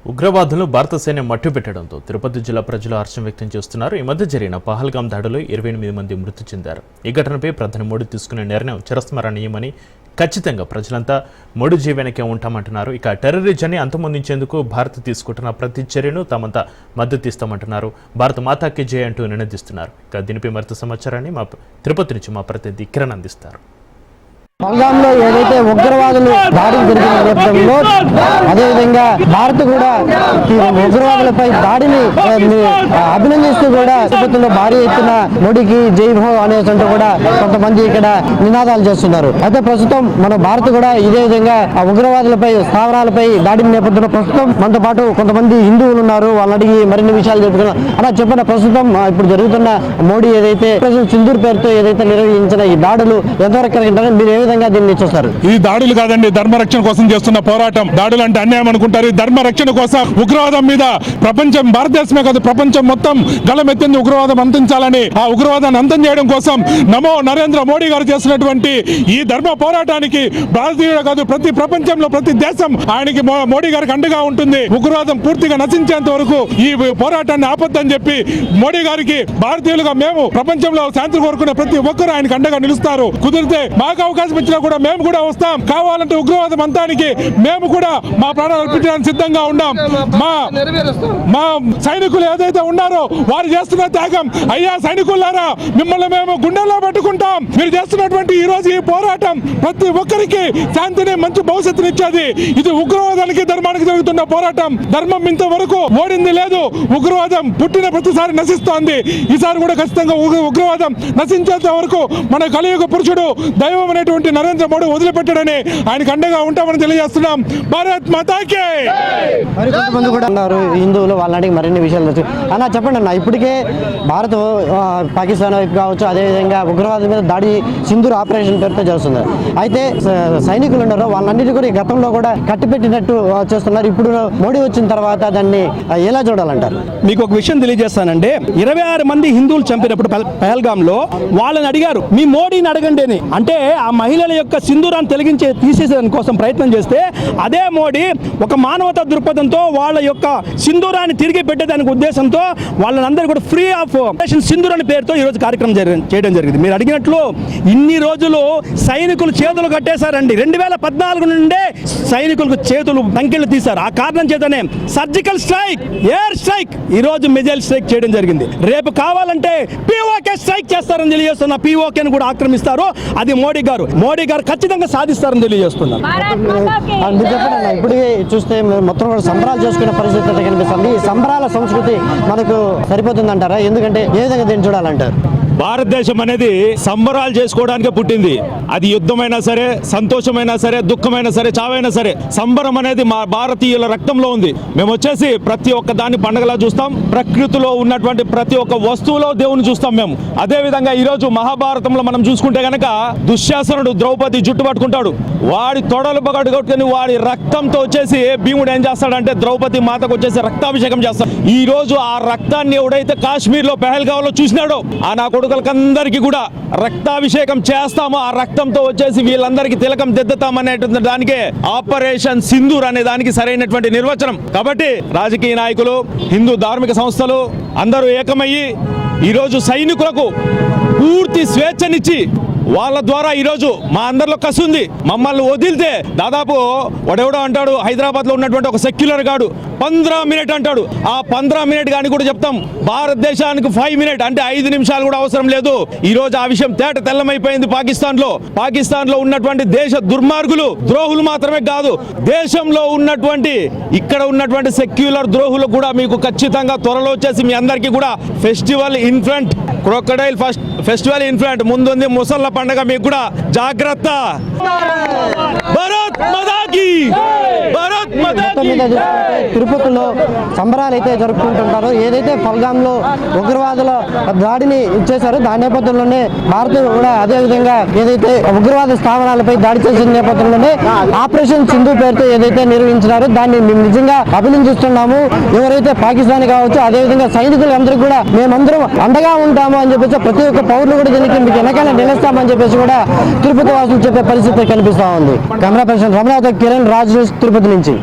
ఉగ్రవాదులను భారత సైన్యం మట్టుపెట్టడంతో తిరుపతి జిల్లా ప్రజలు హర్షం వ్యక్తం చేస్తున్నారు. ఈ మధ్య జరిగిన పహల్గాం దాడిలో 28 మంది మృతి చెందారు. ఈ ఘటనపై ప్రధాని మోడీ తీసుకునే నిర్ణయం చిరస్మరణీయమని, ఖచ్చితంగా ప్రజలంతా మోడీ జీవనకే ఉంటామంటున్నారు. ఇక టెర్రరిజాన్ని అంతమొందించేందుకు భారత్ తీసుకుంటున్న ప్రతి చర్యను తామంతా మద్దతు ఇస్తామంటున్నారు. భారత మాతాకి జై అంటూ నినదిస్తున్నారు. ఇక దీనిపై మరింత సమాచారాన్ని మా తిరుపతి నుంచి మా ప్రతినిధి కిరణ్ అందిస్తారు. పహల్గాంలో ఏదైతే ఉగ్రవాదులు దాడులు జరిగిన నేపథ్యంలో అదేవిధంగా భారత్ కూడా ఈ ఉగ్రవాదులపై దాడిని అభినందిస్తూ కూడా తిరుపతిలో భారీ ఎత్తున మోడీకి జై భో అనేసంటూ కూడా కొంతమంది ఇక్కడ నినాదాలు చేస్తున్నారు. అయితే ప్రస్తుతం మన భారత్ కూడా ఇదే విధంగా ఆ ఉగ్రవాదులపై స్థావరాలపై దాడి నేపథ్యంలో ప్రస్తుతం మనతో పాటు కొంతమంది హిందువులు ఉన్నారు. వాళ్ళని అడిగి మరిన్ని విషయాలు చెప్పుకున్నాం. అలా చెప్పిన ప్రస్తుతం ఇప్పుడు జరుగుతున్న మోడీ ఏదైతే సింధూర్ పేరుతో ఏదైతే నిర్వహించిన ఈ దాడులు ఎంతవరకు కరెక్ట్, మీరు ఏ విధంగా దీన్ని చూస్తారు? ఈ దాడులు కాదండి, ధర్మరక్షణ కోసం చేస్తున్న పోరాటం. దాడులు అంటే అన్యాయం అనుకుంటారు. ధర్మరక్షణ కోసం ఉగ్రవాదం మీద ప్రపంచం, భారతదేశమే కాదు ప్రపంచం మొత్తం గళమెత్తింది ఉగ్రవాదం అందించాలని. ఆ ఉగ్రవాదాన్ని అంతం చేయడం కోసం నమో నరేంద్ర మోడీ గారు చేసినటువంటి ఈ ధర్మ పోరాటానికి భారతీయుడు కాదు ప్రతి ప్రపంచంలో ప్రతి దేశం ఆయనకి మోడీ గారికి అండగా ఉంటుంది. ఉగ్రవాదం పూర్తిగా నశించేంత వరకు ఈ పోరాటాన్ని ఆపొద్దని చెప్పి మోడీ గారికి భారతీయులుగా మేము ప్రపంచంలో శాంతి కోరుకునే ప్రతి ఒక్కరు ఆయనకు అండగా నిలుస్తారు. కుదిరితే మాకు అవకాశం ఇచ్చిన కూడా మేము కూడా వస్తాం. కావాలంటే ఉగ్రవాదం అంతానికి మేము కూడా మా ప్రాణాలు అర్పించడానికి సిద్ధంగా ఉన్నాం. మా సైనికులు ఏదైతే ఉన్నారో వారు చేస్తున్న త్యాగం, అయ్యా సైనికులారా మిమ్మల్ని మేము గుండెల్లో పెట్టుకుంటాం. మీరు చేస్తున్నటువంటి ఈ రోజు ఈ పోరాటం ప్రతి ఒక్కరికి శాంతిని, మంచి భవిష్యత్తుని ఇచ్చేది. ఇది ఉగ్రవాదానికి ధర్మానికి జరుగుతున్న పోరాటం. ధర్మం ఇంతవరకు ఓడింది లేదు. ఉగ్రవాదం పుట్టిన ప్రతిసారి నశిస్తోంది. ఈసారి కూడా ఖచ్చితంగా ఉగ్రవాదం నశించేంత వరకు మన కలియుగ పురుషుడు దైవం అనేటువంటి నరేంద్ర మోడీ వదిలిపెట్టాడని ఆయనకు అండగా ఉంటామని తెలియజేస్తున్నాం. భారత్ మాతాకి. కొంతమంది కూడా ఉన్నారు హిందువులు, వాళ్ళని అడిగి మరిన్ని విషయాలు అన్న చెప్పండి అన్న. ఇప్పటికే భారత్ పాకిస్తాన్ వైపు కావచ్చు, అదేవిధంగా ఉగ్రవాదం మీద దాడి సింధూర్ ఆపరేషన్ పేరుతో చేస్తున్నారు. అయితే సైనికులు ఉన్నారు, వాళ్ళన్నిటి కూడా గతంలో కూడా కట్టిపెట్టినట్టు చేస్తున్నారు. ఇప్పుడు మోడీ వచ్చిన తర్వాత దాన్ని ఎలా చూడాలంటారు? మీకు ఒక విషయం తెలియజేస్తానండి. 26 మంది హిందువులు చంపినప్పుడు పహల్గాంలో వాళ్ళని అడిగారు మీ మోడీని అడగండి అని. అంటే ఆ మహిళల యొక్క సింధూరాన్ని తీసేసేదాని కోసం ప్రయత్నం చేస్తే అదే మోడీ ఒక మానవతా దృక్పథంతో వాళ్ళ యొక్క సింధూరాన్ని తిరిగి పెట్టేదానికి ఉద్దేశంతో వాళ్ళందరూ కూడా ఫ్రీ ఆఫ్ సింధూర్ అనే పేరుతో ఈరోజు కార్యక్రమం చేయడం జరిగింది. మీరు అడిగినట్లు ఇన్ని రోజులు సైనికులు చేతులు కట్టేశారండి. 2014 నుండే సైనికులకు చేతులు బంకెళ్ళు తీశారు. ఆ కారణం చేతనే సర్జికల్ స్ట్రైక్, ఎయిర్ స్ట్రైక్, ఈ రోజు మిజైల్ స్ట్రైక్ చేయడం జరిగింది. రేపు కావాలంటే పిఓకే స్ట్రైక్ చేస్తారని తెలియజేస్తున్న పిఓకేని కూడా ఆక్రమిస్తారు. అది మోడీ గారు ఖచ్చితంగా సాధిస్తారని తెలియజేస్తున్నారు. ఇప్పటికే చూస్తే మొత్తం కూడా సంబరాలు చేసుకునే పరిస్థితి కనిపిస్తుంది. ఈ సంబరాల సంస్కృతి మనకు సరిపోతుందంటారా? ఎందుకంటే ఏ విధంగా దీన్ని చూడాలంటారు? భారతదేశం అనేది సంబరాలు చేసుకోవడానికే పుట్టింది. అది యుద్ధమైనా సరే, సంతోషమైనా సరే, దుఃఖమైనా సరే, చావైనా సరే, సంబరం అనేది మా భారతీయుల రక్తంలో ఉంది. మేము వచ్చేసి ప్రతి ఒక్క దాన్ని పండుగలా చూస్తాం. ప్రకృతిలో ఉన్నటువంటి ప్రతి ఒక్క వస్తువులో దేవుని చూస్తాం మేము. అదే విధంగా ఈ రోజు మహాభారతంలో మనం చూసుకుంటే గనక దుశ్శాసనుడు ద్రౌపది జుట్టు పట్టుకుంటాడు. వాడి తొడలు పగట్టుకొని వాడి రక్తంతో వచ్చేసి భీముడు ఏం చేస్తాడంటే ద్రౌపది మాతకు వచ్చేసి రక్తాభిషేకం చేస్తాడు. ఈ రోజు ఆ రక్తాన్ని ఎవడైతే కాశ్మీర్ లో పహల్గాంలో చూసినాడో ఆ నా కొడుకులకందరికీ కూడా రక్తాభిషేకం చేస్తాము. ఆ రక్తంతో వచ్చేసి వీళ్ళందరికీ తిలకం దిద్దుతామనేటువంటి దానికే ఆపరేషన్ సింధూర్ అనే దానికి సరైనటువంటి నిర్వచనం. కాబట్టి రాజకీయ నాయకులు, హిందూ ధార్మిక సంస్థలు అందరూ ఏకమయ్యి ఈరోజు సైనికులకు పూర్తి స్వేచ్ఛనిచ్చి వాళ్ళ ద్వారా ఈరోజు మా అందరిలో కసి ఉంది. మమ్మల్ని వదిలితే దాదాపు వాడెవడో అంటాడు హైదరాబాద్ లో ఉన్నటువంటి ఒక సెక్యులర్ గాడు 15 మినిట్ అంటాడు. ఆ 15 మినిట్ కానీ కూడా చెప్తాం. భారతదేశానికి 5 మినిట్ అంటే 5 నిమిషాలు కూడా అవసరం లేదు. ఈ రోజు ఆ విషయం తేట తెల్లమైపోయింది. పాకిస్తాన్ లో ఉన్నటువంటి దేశ దుర్మార్గులు, ద్రోహులు మాత్రమే కాదు, దేశంలో ఉన్నటువంటి ఇక్కడ ఉన్నటువంటి సెక్యులర్ ద్రోహులు కూడా మీకు ఖచ్చితంగా త్వరలో వచ్చేసి మీ అందరికీ కూడా festival in front, crocodile festival in front ముందుంది. ముసళ్ళ పండుగ మీకు కూడా జాగ్రత్త. భారత్ మాతాకి. తిరుపతిలో సంబరాలు అయితే జరుపుకుంటుంటారు. ఏదైతే పహల్గాంలో ఉగ్రవాదుల దాడిని ఇచ్చేశారో దాని నేపథ్యంలోనే భారత్ కూడా అదే విధంగా ఏదైతే ఉగ్రవాద స్థావరాలపై దాడి చేసిన నేపథ్యంలోనే ఆపరేషన్ సింధు పేరుతో ఏదైతే నిర్వహించినారో దాన్ని మేము నిజంగా అభినందిస్తున్నాము. ఎవరైతే పాకిస్తాన్ కావచ్చు, అదేవిధంగా సైనికులు అందరికీ కూడా మేమందరం అండగా ఉంటాము అని చెప్పేసి ప్రతి ఒక్క పౌరులు కూడా దీనికి మీకు వెనకాల నిలుస్తామని చెప్పేసి కూడా తిరుపతి వాసులు చెప్పే పరిస్థితి కనిపిస్తా ఉంది. కెమెరా పర్సన్ రమణాతో కిరణ్ రాజ్, తిరుపతి నుంచి.